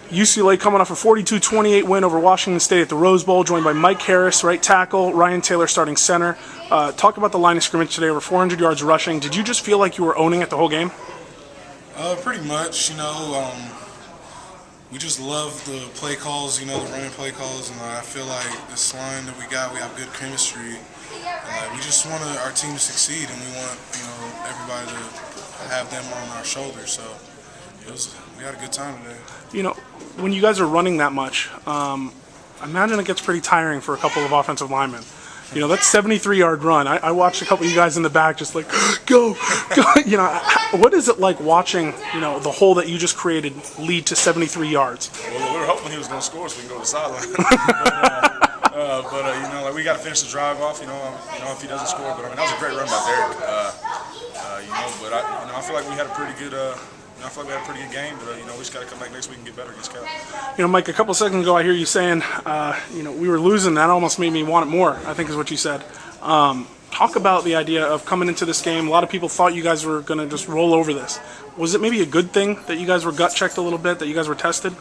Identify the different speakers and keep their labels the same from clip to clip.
Speaker 1: UCLA coming off a 42-28 win over Washington State at the Rose Bowl, joined by Mike Harris, right tackle, Ryan Taylor starting center. Talk about the line of scrimmage today, over 400 yards rushing. Did you just feel like you were owning it the whole game?
Speaker 2: Pretty much, we just love the play calls, the running play calls, and I feel like this line that we have good chemistry. We just want our team to succeed, and we want, everybody to have them on our shoulders. So we had a good time today.
Speaker 1: When you guys are running that much, I imagine it gets pretty tiring for a couple of offensive linemen. That's 73-yard run. I watched a couple of you guys in the back just like, go. What is it like watching, the hole that you just created lead to 73 yards?
Speaker 3: Well, we were hoping he was going to score so we can go to the sideline. but we got to finish the drive off, if he doesn't score. But, that was a great run by Derek. But I feel like we had a pretty good I feel like we had a pretty good game, but we just got to come back next week and get better against Cal.
Speaker 1: Mike, a couple seconds ago I hear you saying, we were losing. That almost made me want it more, I think is what you said. Talk about the idea of coming into this game. A lot of people thought you guys were going to just roll over this. Was it maybe a good thing that you guys were gut checked a little bit, that you guys were tested?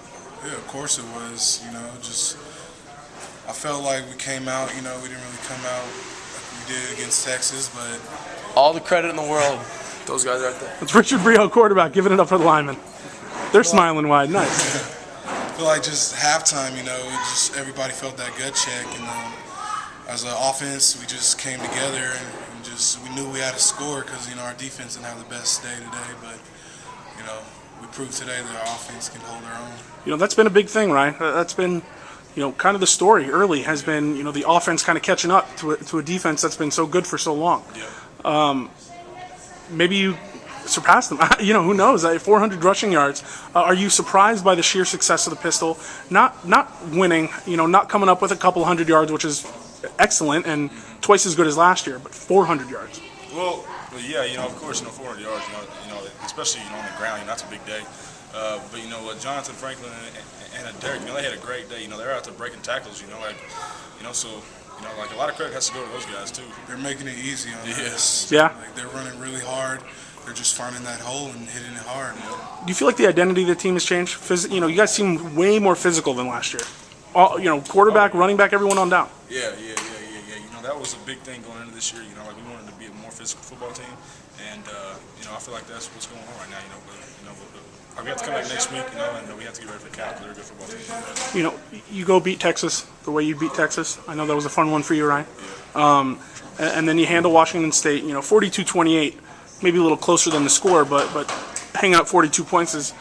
Speaker 2: Yeah, of course it was. I felt like we came out, we didn't really come out like we did against Texas, but
Speaker 4: all the credit in the world. Those guys right there.
Speaker 1: It's Richard Brio, quarterback, giving it up for the linemen. They're smiling wide. Nice.
Speaker 2: I feel like just halftime, everybody felt that gut check, and as an offense, we just came together and we knew we had to score because our defense didn't have the best day today, but we proved today that our offense can hold their own.
Speaker 1: That's been a big thing, right? That's been kind of the story early has been the offense kind of catching up to a defense that's been so good for so long.
Speaker 2: Yeah.
Speaker 1: Maybe you surpassed them. Who knows? 400 rushing yards. Are you surprised by the sheer success of the pistol? Not winning, not coming up with a couple hundred yards, which is excellent and twice as good as last year, but 400 yards.
Speaker 3: Well, yeah, of course, 400 yards, especially on the ground, that's a big day. But Jonathan Franklin and Derek, they had a great day. They're out there breaking tackles, so. A lot of credit has to go to those guys too.
Speaker 2: They're making it easy on us.
Speaker 1: Yeah.
Speaker 2: They're running really hard. They're just finding that hole and hitting it hard.
Speaker 1: Do you feel like the identity of the team has changed? You guys seem way more physical than last year. Quarterback, running back, everyone on down.
Speaker 3: Yeah. That was a big thing going into this year. We wanted to be a more physical football team, and I feel like that's what's going on right now. We have to come back next week, and we have to get ready for Cal because they're a good football team.
Speaker 1: You go beat Texas the way you beat Texas. I know that was a fun one for you, Ryan.
Speaker 3: Yeah.
Speaker 1: And then you handle Washington State. 42-28, maybe a little closer than the score, but hanging up 42 points is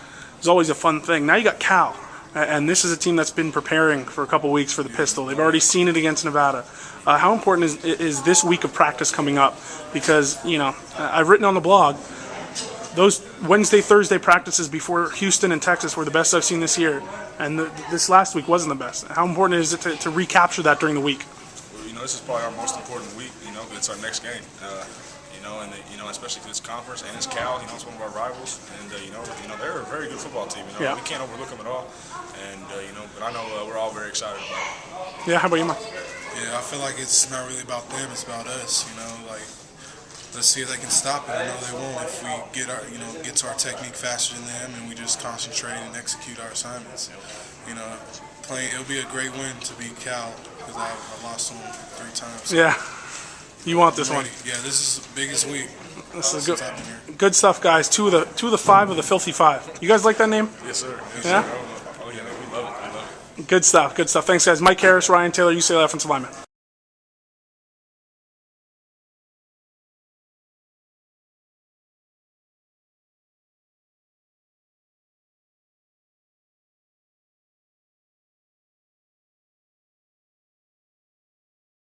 Speaker 1: always a fun thing. Now you got Cal, and this is a team that's been preparing for a couple weeks for the pistol. They've already seen it against Nevada. How important is this week of practice coming up? Because I've written on the blog. Those Wednesday, Thursday practices before Houston and Texas were the best I've seen this year, and this last week wasn't the best. How important is it to recapture that during the week?
Speaker 3: Well, this is probably our most important week. It's our next game. Especially because it's conference and it's Cal. It's one of our rivals, and they're a very good football team.
Speaker 1: Yeah.
Speaker 3: We can't overlook them at all. And but I know we're all very excited about it.
Speaker 1: Yeah. How about you, Mike?
Speaker 2: Yeah, I feel like it's not really about them. It's about us. Let's see if they can stop it. I know they won't if we get to our technique faster than them and we just concentrate and execute our assignments. It'll be a great win to beat Cal because I lost them 3 times.
Speaker 1: Yeah, you want this one?
Speaker 2: Yeah, this is the biggest week.
Speaker 1: This is good stuff, guys. Two of the 5 of the Filthy 5. You guys like that name?
Speaker 3: Yes, sir. Yes,
Speaker 1: yeah.
Speaker 3: Sir. Oh yeah, we love it.
Speaker 1: Good stuff. Thanks, guys. Mike Harris, Ryan Taylor, UCLA offensive lineman.